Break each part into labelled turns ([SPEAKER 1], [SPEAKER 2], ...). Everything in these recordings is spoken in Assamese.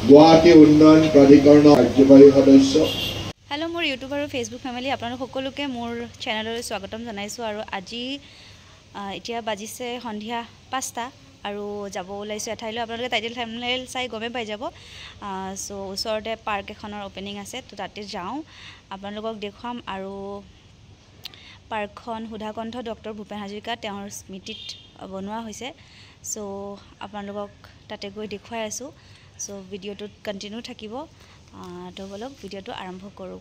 [SPEAKER 1] গুৱাহাটী উন্নয়ন প্ৰাধিকৰণৰ কাৰ্যবাহী সদস্য।
[SPEAKER 2] হেল্ল' মোৰ ইউটিউব আৰু ফেচবুক ফেমিলি আপোনালোক সকলোকে মোৰ চেনেললৈ স্বাগতম জনাইছোঁ। আৰু আজি এতিয়া বাজিছে সন্ধিয়া 5টা আৰু যাব ওলাইছোঁ এঠাইলৈ। আপোনালোকে টাইটেল থাম্বনেইল চাই গমে পাই যাব। চ' ওচৰতে পাৰ্ক এখনৰ অপেনিং আছে, তো তাতে যাওঁ, আপোনালোকক দেখুৱাম। আৰু পাৰ্কখন সুধাকণ্ঠ ডক্টৰ ভূপেন হাজৰিকা তেওঁৰ স্মৃতিত বনোৱা হৈছে। চ' আপোনালোকক তাতে গৈ দেখুৱাই আছোঁ। চ' ভিডিঅ'টোত কণ্টিনিউ থাকিব। তো বলক ভিডিঅ'টো আৰম্ভ কৰোঁ।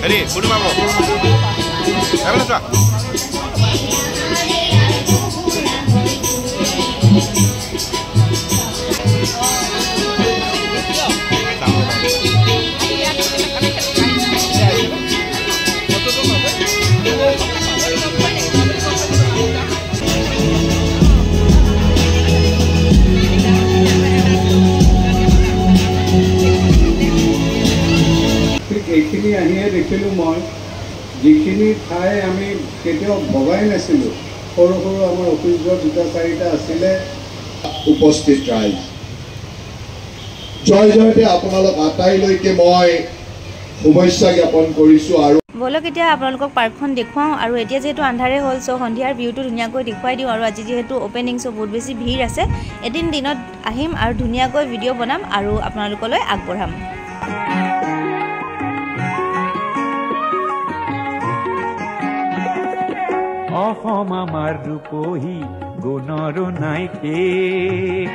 [SPEAKER 3] হেৰি কোনো পাব চোৱা
[SPEAKER 4] এইখিনি আহিয়ে দেখিলোঁ মই যিখিনি ঠাই আমি কেতিয়াও ভবাই নাছিলোঁ। সৰু সৰু আমাৰ অফিচৰ 2-4টা আছিলে।
[SPEAKER 1] উপস্থিত ৰাইজ, জয় জয়তে আপোনালোক আটাইলৈকে মই শুভেচ্ছা জ্ঞাপন কৰিছোঁ। আৰু
[SPEAKER 2] বলক এতিয়া আপোনালোকক পাৰ্কখন দেখুৱাওঁ। আৰু এতিয়া যিহেতু আন্ধাৰে হ'ল, চ' সন্ধিয়াৰ ভিউটো ধুনীয়াকৈ দেখুৱাই দিওঁ। আৰু আজি যিহেতু অপেনিং, চ' বহুত বেছি ভিৰ আছে। এদিন দিনত আহিম আৰু ধুনীয়াকৈ ভিডিঅ' বনাম আৰু আপোনালোকলৈ আগবঢ়াম।
[SPEAKER 5] অসম আমাৰ ৰূপহী গুণৰো নাই শেষ,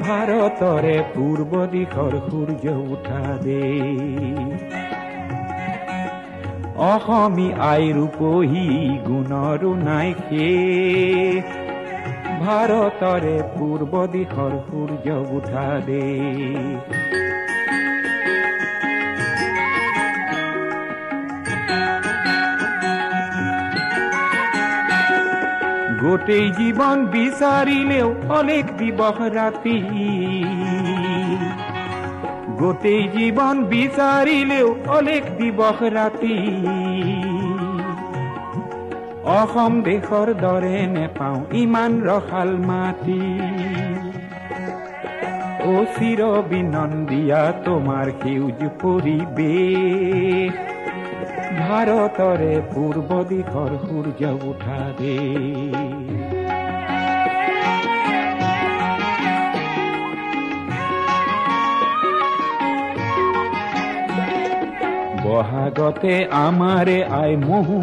[SPEAKER 5] ভাৰতৰে পূৰ্ব দিশৰ সূৰ্য উঠা দেশ। অসমী আই ৰূপহী গুণৰো নাই শেষ, ভাৰতৰে পূৰ্ব দিশৰ সূৰ্য উঠা দেশ। গোটেই জীৱন বিচাৰিলেও অলেখ দিবস ৰাতি, গোটেই জীৱন বিচাৰিলেও অলেখ দিবস ৰাতি। অসম দেশৰ দৰে নেপাওঁ ইমান ৰসাল মাটি, অ চিৰ বিনন্দিয়া তোমাৰ সেউজ পৰিৱেশ, ভাৰতৰে পূৰ্ব দিশৰ সূৰ্য উঠা দেশ। বহাগতে আমাৰে আই মহু